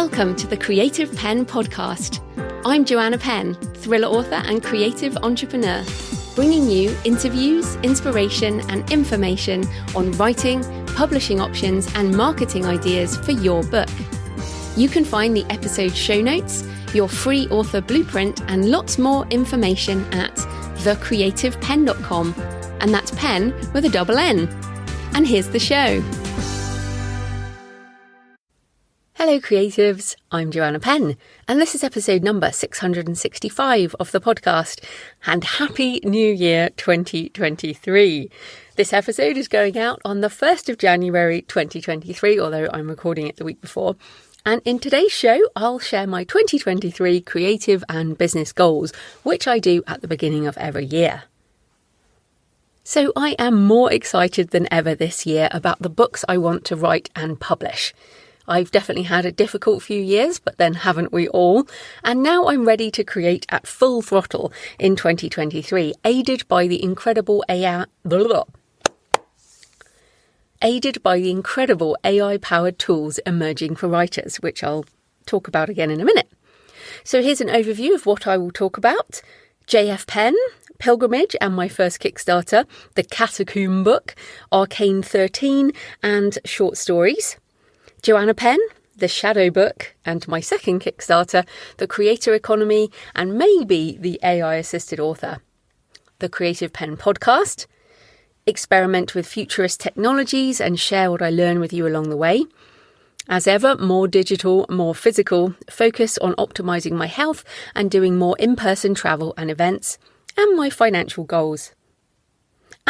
Welcome to the Creative Penn podcast. I'm Joanna Penn, thriller author and creative entrepreneur, bringing you interviews, inspiration and information on writing, publishing options and marketing ideas for your book. You can find the episode show notes, your free author blueprint and lots more information at thecreativepenn.com, and that's pen with a double N. And here's the show. Hello creatives, I'm Joanna Penn, and this is episode number 665 of the podcast, and Happy New Year 2023. This episode is going out on the 1st of January 2023, although I'm recording it the week before. And in today's show, I'll share my 2023 creative and business goals, which I do at the beginning of every year. So I am more excited than ever this year about the books I want to write and publish. I've definitely had a difficult few years, but then haven't we all? And now I'm ready to create at full throttle in 2023, aided by the incredible AI-powered tools emerging for writers, which I'll talk about again in a minute. So here's an overview of what I will talk about. JF Penn, Pilgrimage and my first Kickstarter, the Catacomb book, ARKANE 13 and short stories. Joanna Penn, the Shadow book, and my second Kickstarter, the Creator Economy, and maybe the AI-assisted author. The Creative Penn podcast, experiment with futurist technologies and share what I learn with you along the way. As ever, more digital, more physical, focus on optimizing my health and doing more in-person travel and events, and my financial goals.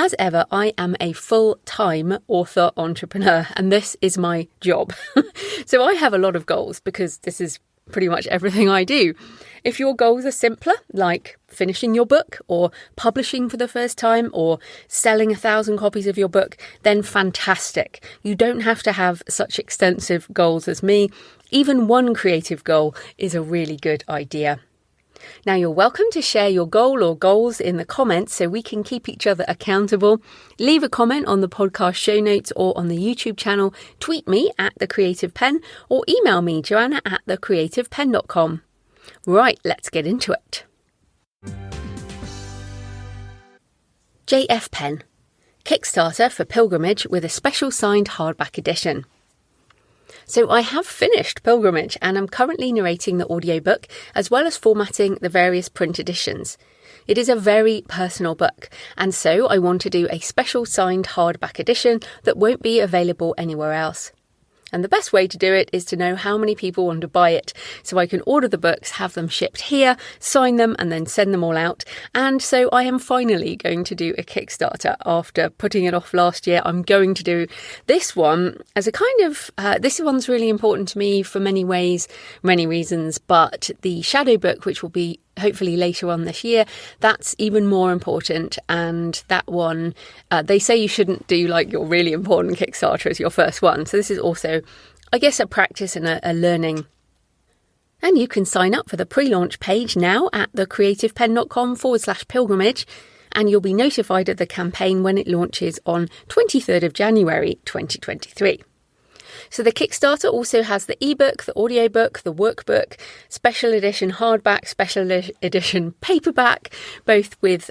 As ever, I am a full-time author entrepreneur, and this is my job. So I have a lot of goals because this is pretty much everything I do. If your goals are simpler, like finishing your book or publishing for the first time or selling 1,000 copies of your book, then fantastic. You don't have to have such extensive goals as me. Even one creative goal is a really good idea. Now, you're welcome to share your goal or goals in the comments so we can keep each other accountable. Leave a comment on the podcast show notes or on the YouTube channel. Tweet me at The Creative Penn or email me, Joanna at thecreativepenn.com. Right, let's get into it. JF Penn, Kickstarter for Pilgrimage with a special signed hardback edition. So I have finished Pilgrimage and I'm currently narrating the audiobook as well as formatting the various print editions. It is a very personal book, and so I want to do a special signed hardback edition that won't be available anywhere else. And the best way to do it is to know how many people want to buy it, so I can order the books, have them shipped here, sign them and then send them all out. And so I am finally going to do a Kickstarter after putting it off last year. I'm going to do this one as a kind of, this one's really important to me for many ways, many reasons, but the Shadow book, which will be hopefully later on this year, that's even more important. And that one, they say you shouldn't do like your really important Kickstarter as your first one. So this is also, I guess, a practice and a learning. And you can sign up for the pre-launch page now at thecreativepenn.com/pilgrimage, and you'll be notified of the campaign when it launches on 23rd of January 2023. So the Kickstarter also has the ebook, the audiobook, the workbook, special edition hardback, special edition paperback, both with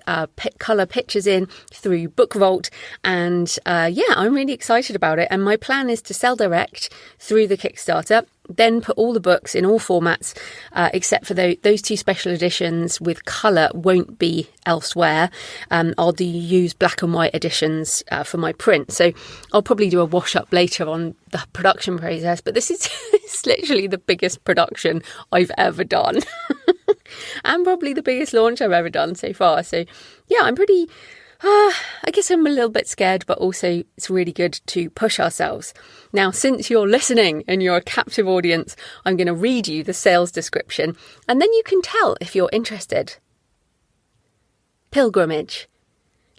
colour pictures in through Book Vault. And I'm really excited about it. And my plan is to sell direct through the Kickstarter, then put all the books in all formats, except for those two special editions with colour won't be elsewhere. I'll use black and white editions for my print. So I'll probably do a wash up later on the production process, but this is it's literally the biggest production I've ever done and probably the biggest launch I've ever done so far. So yeah, I'm pretty... I guess I'm a little bit scared, but also it's really good to push ourselves. Now, since you're listening and you're a captive audience, I'm going to read you the sales description and then you can tell if you're interested. Pilgrimage.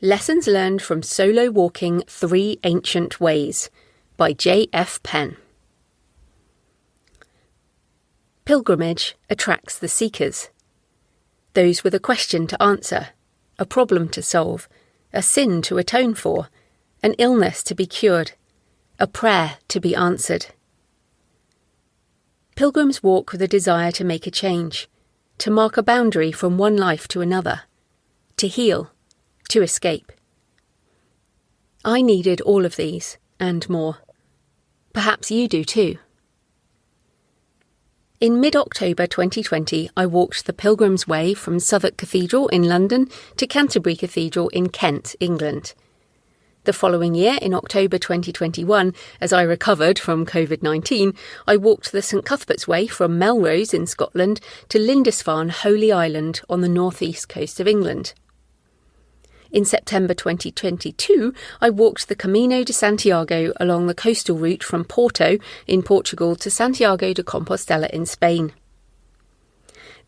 Lessons learned from solo walking 3 ancient ways by JF Penn. Pilgrimage attracts the seekers. Those with a question to answer, a problem to solve, a sin to atone for, an illness to be cured, a prayer to be answered. Pilgrims walk with a desire to make a change, to mark a boundary from one life to another, to heal, to escape. I needed all of these, and more. Perhaps you do too. In mid-October 2020, I walked the Pilgrim's Way from Southwark Cathedral in London to Canterbury Cathedral in Kent, England. The following year, in October 2021, as I recovered from COVID-19, I walked the St Cuthbert's Way from Melrose in Scotland to Lindisfarne, Holy Island on the northeast coast of England. In September 2022, I walked the Camino de Santiago along the coastal route from Porto in Portugal to Santiago de Compostela in Spain.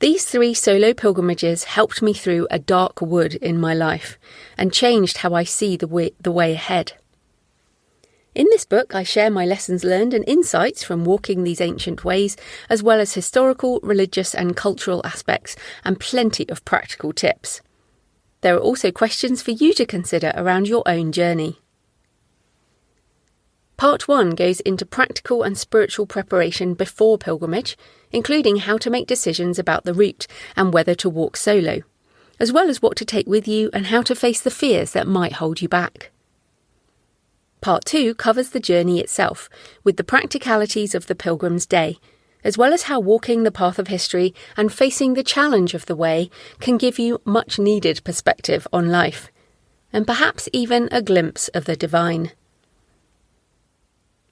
These 3 solo pilgrimages helped me through a dark wood in my life and changed how I see the way ahead. In this book, I share my lessons learned and insights from walking these ancient ways, as well as historical, religious and cultural aspects, and plenty of practical tips. There are also questions for you to consider around your own journey. Part 1 goes into practical and spiritual preparation before pilgrimage, including how to make decisions about the route and whether to walk solo, as well as what to take with you and how to face the fears that might hold you back. Part 2 covers the journey itself, with the practicalities of the Pilgrim's Day, as well as how walking the path of history and facing the challenge of the way can give you much needed perspective on life, and perhaps even a glimpse of the divine.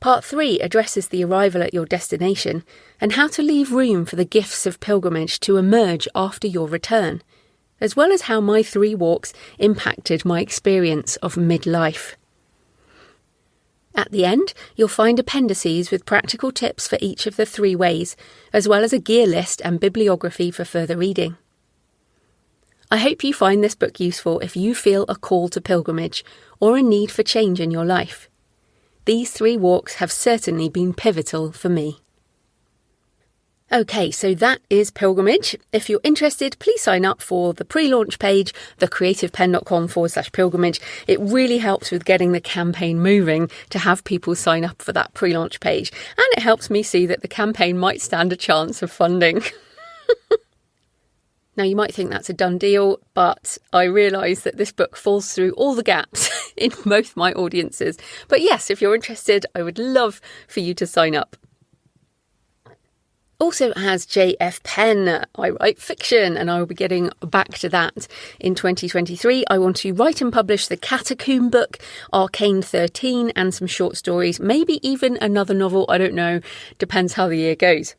Part 3 addresses the arrival at your destination and how to leave room for the gifts of pilgrimage to emerge after your return, as well as how my 3 walks impacted my experience of midlife. At the end, you'll find appendices with practical tips for each of the 3 ways, as well as a gear list and bibliography for further reading. I hope you find this book useful if you feel a call to pilgrimage or a need for change in your life. These 3 walks have certainly been pivotal for me. Okay, so that is pilgrimage. If you're interested, please sign up for the pre-launch page, thecreativepenn.com/pilgrimage. It really helps with getting the campaign moving to have people sign up for that pre-launch page. And it helps me see that the campaign might stand a chance of funding. Now, you might think that's a done deal, but I realise that this book falls through all the gaps in both my audiences. But yes, if you're interested, I would love for you to sign up. Also, as J.F. Penn, I write fiction, and I will be getting back to that in 2023. I want to write and publish the Catacomb book, ARKANE 13, and some short stories, maybe even another novel, I don't know, depends how the year goes.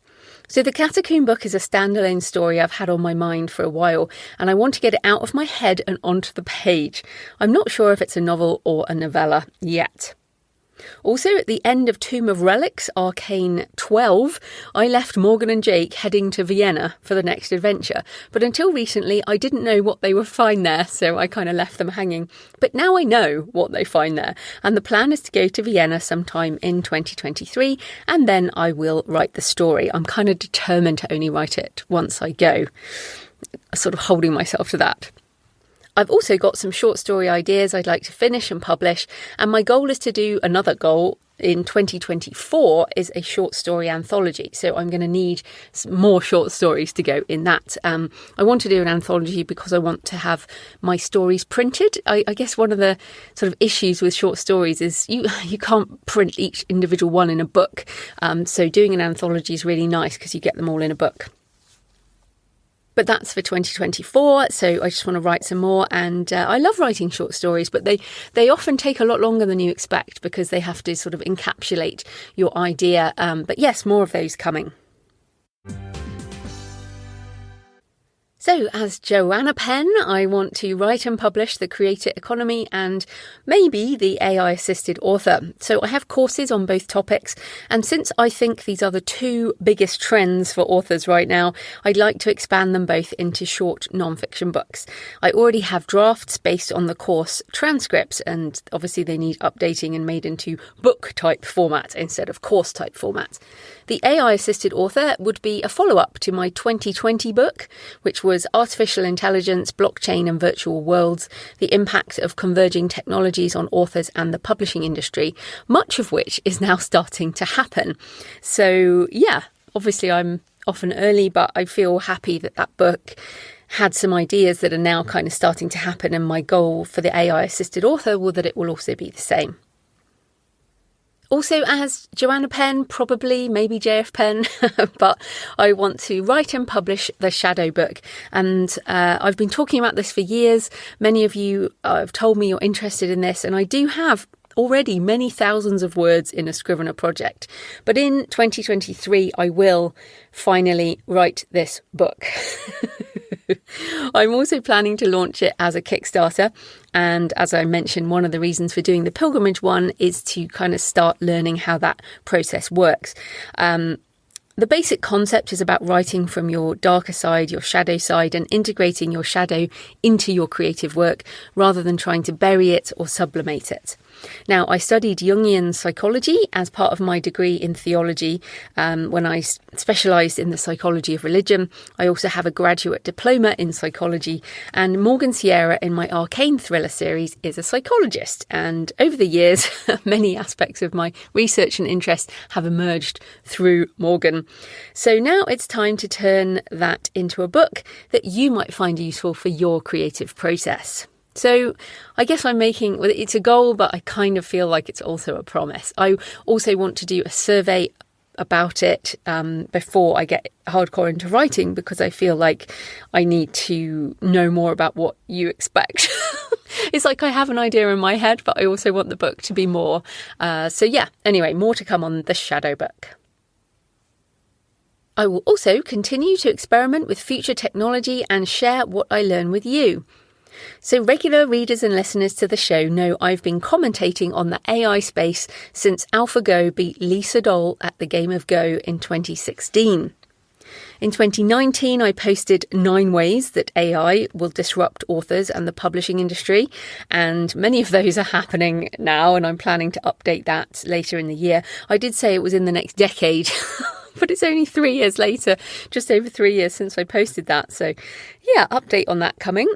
So the Catacomb book is a standalone story I've had on my mind for a while, and I want to get it out of my head and onto the page. I'm not sure if it's a novel or a novella yet. Also, at the end of Tomb of Relics, ARKANE 12, I left Morgan and Jake heading to Vienna for the next adventure. But until recently, I didn't know what they would find there, so I kind of left them hanging. But now I know what they find there, and the plan is to go to Vienna sometime in 2023, and then I will write the story. I'm kind of determined to only write it once I go, sort of holding myself to that. I've also got some short story ideas I'd like to finish and publish, and my goal is to do another goal in 2024 is a short story anthology. So I'm going to need some more short stories to go in that. I want to do an anthology because I want to have my stories printed. I guess one of the sort of issues with short stories is you can't print each individual one in a book. So doing an anthology is really nice because you get them all in a book. But that's for 2024, so I just want to write some more, and I love writing short stories, but they often take a lot longer than you expect because they have to sort of encapsulate your idea. But yes, more of those coming. So, as Joanna Penn, I want to write and publish The Creator Economy and maybe the AI-assisted author. So I have courses on both topics, and since I think these are the 2 biggest trends for authors right now, I'd like to expand them both into short non-fiction books. I already have drafts based on the course transcripts, and obviously they need updating and made into book-type format instead of course-type format. The AI-assisted author would be a follow-up to my 2020 book, which was Artificial Intelligence, Blockchain and Virtual Worlds, the Impact of Converging Technologies on Authors and the Publishing Industry, much of which is now starting to happen. So yeah, Obviously, I'm often early, but I feel happy that that book had some ideas that are now kind of starting to happen, and my goal for the AI-assisted author will that it will also be the same. Also, as Joanna Penn, probably, maybe JF Penn, but I want to write and publish the shadow book. And I've been talking about this for years. Many of you have told me you're interested in this, and I do have already many thousands of words in a Scrivener project. But in 2023, I will finally write this book. I'm also planning to launch it as a Kickstarter. And as I mentioned, one of the reasons for doing the pilgrimage one is to kind of start learning how that process works. The basic concept is about writing from your darker side, your shadow side, and integrating your shadow into your creative work rather than trying to bury it or sublimate it. Now, I studied Jungian psychology as part of my degree in theology when I specialised in the psychology of religion. I also have a graduate diploma in psychology, and Morgan Sierra in my ARKANE thriller series is a psychologist. And over the years, many aspects of my research and interest have emerged through Morgan. So now it's time to turn that into a book that you might find useful for your creative process. So I guess it's a goal, but I kind of feel like it's also a promise. I also want to do a survey about it before I get hardcore into writing, because I feel like I need to know more about what you expect. It's like I have an idea in my head, but I also want the book to be more. Anyway, more to come on the shadow book. I will also continue to experiment with future technology and share what I learn with you. So regular readers and listeners to the show know I've been commentating on the AI space since AlphaGo beat Lee Sedol at the game of Go in 2016. In 2019, I posted 9 ways that AI will disrupt authors and the publishing industry, and many of those are happening now, and I'm planning to update that later in the year. I did say it was in the next decade, but it's only 3 years later, just over 3 years since I posted that. So yeah, update on that coming.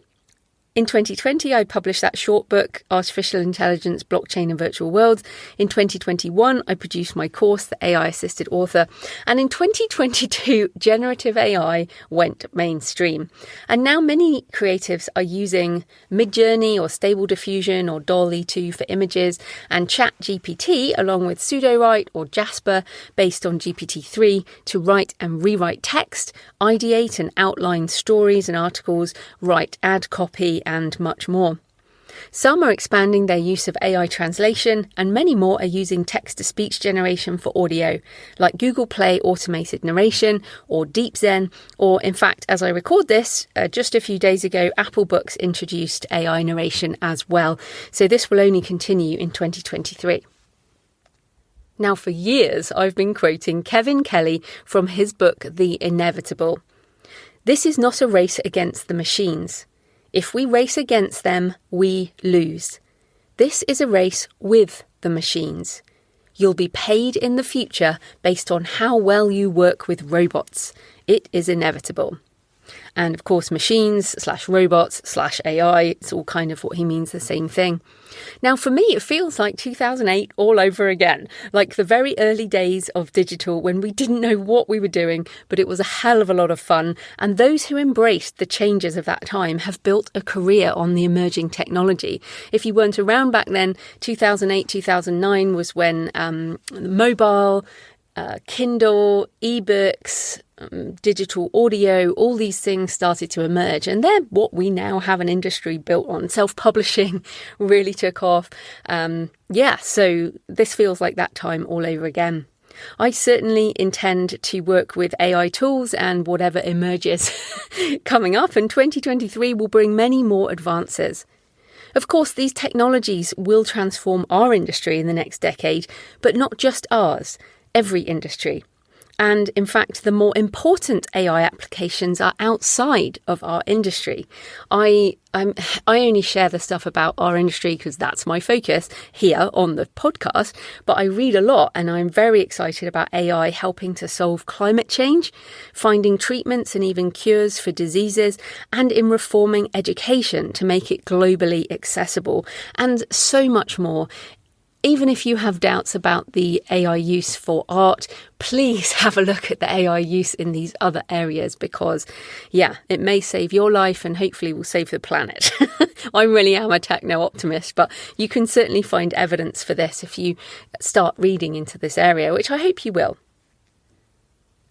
In 2020, I published that short book, Artificial Intelligence, Blockchain and Virtual Worlds. In 2021, I produced my course, The AI-Assisted Author. And in 2022, generative AI went mainstream. And now many creatives are using Midjourney or Stable Diffusion or DALL-E 2 for images, and ChatGPT, along with Pseudowrite or Jasper, based on GPT-3, to write and rewrite text, ideate and outline stories and articles, write ad copy, and much more. Some are expanding their use of AI translation, and many more are using text-to-speech generation for audio, like Google Play automated narration or DeepZen, or in fact, as I record this, just a few days ago, Apple Books introduced AI narration as well. So this will only continue in 2023. Now, for years, I've been quoting Kevin Kelly from his book, The Inevitable. This is not a race against the machines. If we race against them, we lose. This is a race with the machines. You'll be paid in the future based on how well you work with robots. It is inevitable. And of course, machines/robots/AI, it's all kind of what he means, the same thing. Now, for me, it feels like 2008 all over again, like the very early days of digital when we didn't know what we were doing, but it was a hell of a lot of fun. And those who embraced the changes of that time have built a career on the emerging technology. If you weren't around back then, 2008, 2009 was when mobile, Kindle, ebooks, digital audio, all these things started to emerge, and they're what we now have an industry built on. Self-publishing really took off. So this feels like that time all over again. I certainly intend to work with AI tools and whatever emerges coming up, and 2023 will bring many more advances. Of course, these technologies will transform our industry in the next decade, but not just ours. Every industry. And in fact, the more important AI applications are outside of our industry. I only share the stuff about our industry because that's my focus here on the podcast, but I read a lot, and I'm very excited about AI helping to solve climate change, finding treatments and even cures for diseases, and in reforming education to make it globally accessible, and so much more. Even if you have doubts about the AI use for art, please have a look at the AI use in these other areas because, yeah, it may save your life and hopefully will save the planet. I really am a techno-optimist, but you can certainly find evidence for this if you start reading into this area, which I hope you will.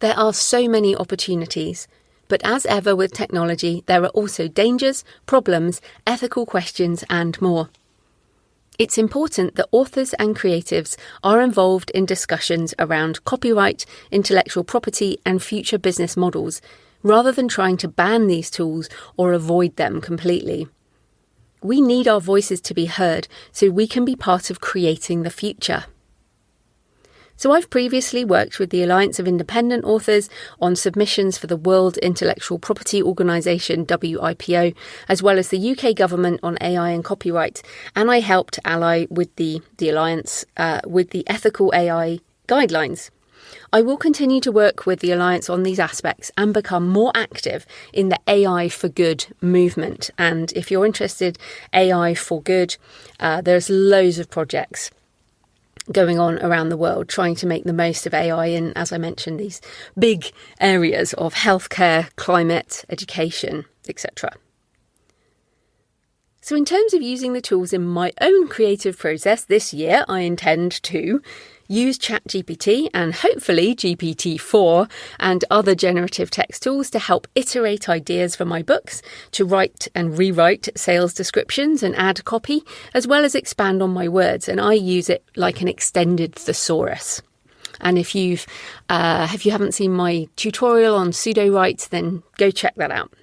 There are so many opportunities, but as ever with technology, there are also dangers, problems, ethical questions, and more. It's important that authors and creatives are involved in discussions around copyright, intellectual property, and future business models, rather than trying to ban these tools or avoid them completely. We need our voices to be heard so we can be part of creating the future. So I've previously worked with the Alliance of Independent Authors on submissions for the World Intellectual Property Organisation, WIPO, as well as the UK government on AI and copyright, and I helped ally with the Alliance with the ethical AI guidelines. I will continue to work with the Alliance on these aspects and become more active in the AI for Good movement. And if you're interested, AI for Good, there's loads of projects going on around the world trying to make the most of AI in, as I mentioned, these big areas of healthcare, climate, education, etc. So in terms of using the tools in my own creative process this year, I intend to use ChatGPT and hopefully GPT-4 and other generative text tools to help iterate ideas for my books, to write and rewrite sales descriptions and add copy, as well as expand on my words. And I use it like an extended thesaurus. And if you haven't seen my tutorial on pseudo-write, then go check that out.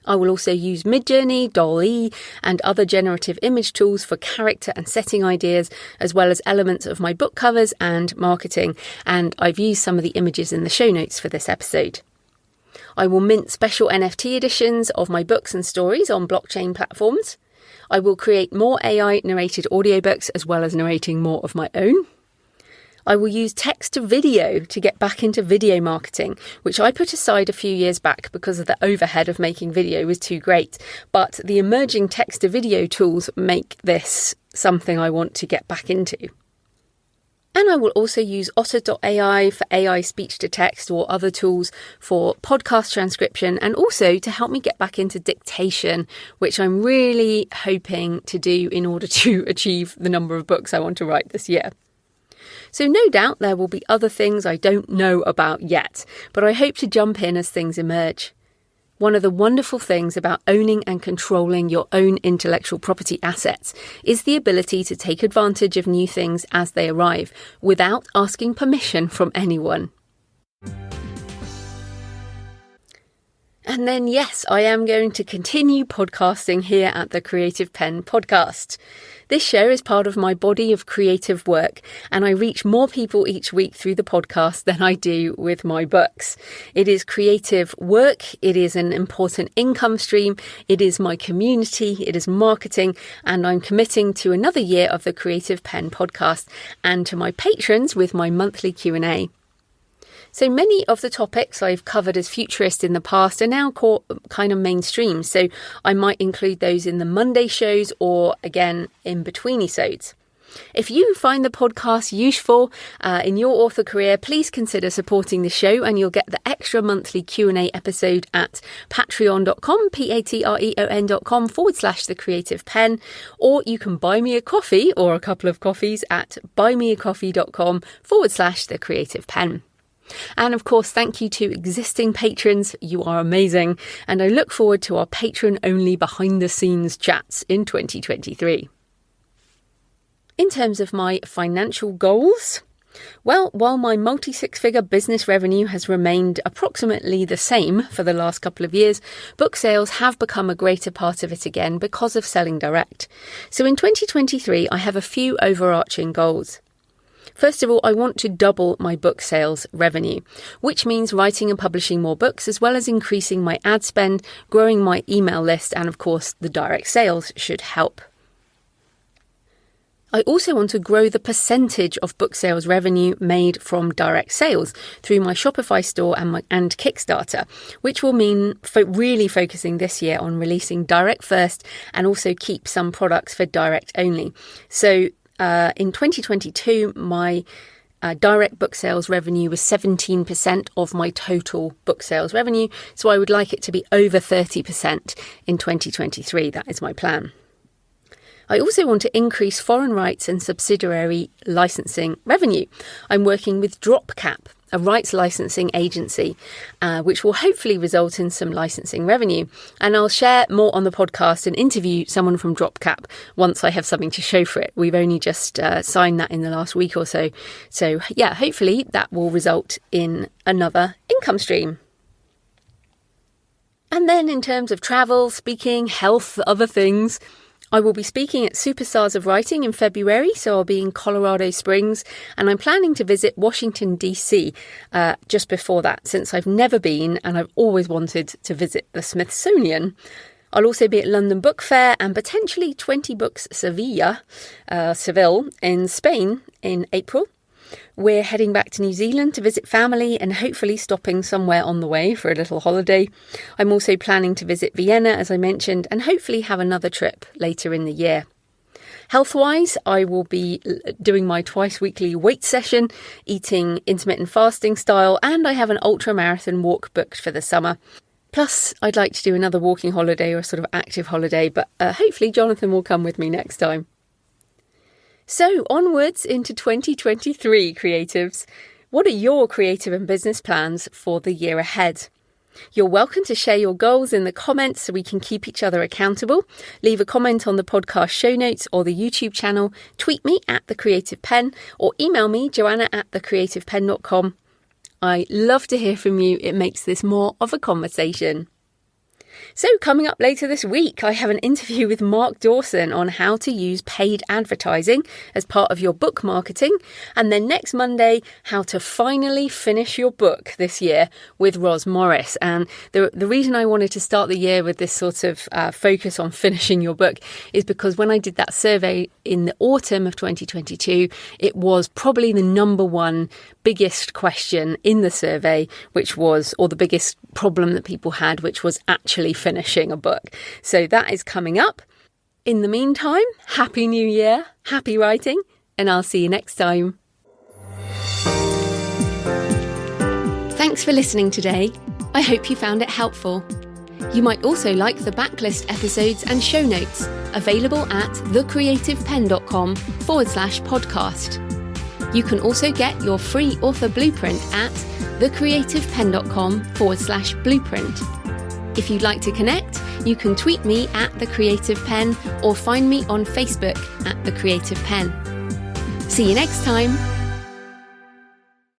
I will also use Midjourney, DALL-E and other generative image tools for character and setting ideas, as well as elements of my book covers and marketing, and I've used some of the images in the show notes for this episode. I will mint special NFT editions of my books and stories on blockchain platforms. I will create more AI narrated audiobooks as well as narrating more of my own. I will use text to video to get back into video marketing, which I put aside a few years back because of the overhead of making video was too great. But the emerging text to video tools make this something I want to get back into. And I will also use Otter.ai for AI speech to text or other tools for podcast transcription, and also to help me get back into dictation, which I'm really hoping to do in order to achieve the number of books I want to write this year. So no doubt there will be other things I don't know about yet, but I hope to jump in as things emerge. One of the wonderful things about owning and controlling your own intellectual property assets is the ability to take advantage of new things as they arrive, without asking permission from anyone. And then, yes, I am going to continue podcasting here at the Creative Penn podcast. This show is part of my body of creative work, and I reach more people each week through the podcast than I do with my books. It is creative work, it is an important income stream, it is my community, it is marketing, and I'm committing to another year of the Creative Penn podcast and to my patrons with my monthly Q&A. So many of the topics I've covered as futurist in the past are now kind of mainstream, so I might include those in the Monday shows or, again, in between episodes. If you find the podcast useful in your author career, please consider supporting the show, and you'll get the extra monthly Q&A episode at patreon.com, patreon.com/thecreativepen, or you can buy me a coffee or a couple of coffees at buymeacoffee.com/thecreativepen. And of course, thank you to existing patrons. You are amazing. And I look forward to our patron-only behind-the-scenes chats in 2023. In terms of my financial goals, well, while my multi-six-figure business revenue has remained approximately the same for the last couple of years, book sales have become a greater part of it again because of selling direct. So in 2023, I have a few overarching goals. First of all, I want to double my book sales revenue, which means writing and publishing more books, as well as increasing my ad spend, growing my email list, and of course, the direct sales should help. I also want to grow the percentage of book sales revenue made from direct sales through my Shopify store and Kickstarter, which will mean really focusing this year on releasing direct first and also keep some products for direct only. So In 2022, my direct book sales revenue was 17% of my total book sales revenue. So I would like it to be over 30% in 2023. That is my plan. I also want to increase foreign rights and subsidiary licensing revenue. I'm working with DropCap, a rights licensing agency, which will hopefully result in some licensing revenue. And I'll share more on the podcast and interview someone from DropCap once I have something to show for it. We've only just signed that in the last week or so. So yeah, hopefully that will result in another income stream. And then in terms of travel, speaking, health, other things, I will be speaking at Superstars of Writing in February, so I'll be in Colorado Springs, and I'm planning to visit Washington, D.C. Just before that, since I've never been and I've always wanted to visit the Smithsonian. I'll also be at London Book Fair and potentially 20 Books Seville in Spain in April. We're heading back to New Zealand to visit family and hopefully stopping somewhere on the way for a little holiday. I'm also planning to visit Vienna, as I mentioned, and hopefully have another trip later in the year. Health-wise, I will be doing my twice weekly weight session, eating intermittent fasting style, and I have an ultra-marathon walk booked for the summer. Plus, I'd like to do another walking holiday or a sort of active holiday, but hopefully Jonathan will come with me next time. So onwards into 2023, creatives. What are your creative and business plans for the year ahead? You're welcome to share your goals in the comments so we can keep each other accountable. Leave a comment on the podcast show notes or the YouTube channel. Tweet me at The Creative Pen or email me, joanna@thecreativepen.com. I love to hear from you. It makes this more of a conversation. So coming up later this week, I have an interview with Mark Dawson on how to use paid advertising as part of your book marketing. And then next Monday, how to finally finish your book this year with Ros Morris. And the reason I wanted to start the year with this sort of focus on finishing your book is because when I did that survey in the autumn of 2022, it was probably the number one biggest question in the survey, which was, or the biggest problem that people had, which was actually finishing a book. So that is coming up. In the meantime, Happy New Year, happy writing, and I'll see you next time. Thanks for listening today. I hope you found it helpful. You might also like the backlist episodes and show notes, available at thecreativeben.com/podcast. You can also get your free author blueprint at thecreativeben.com/blueprint. If you'd like to connect, you can tweet me at The Creative Pen or find me on Facebook at The Creative Pen. See you next time.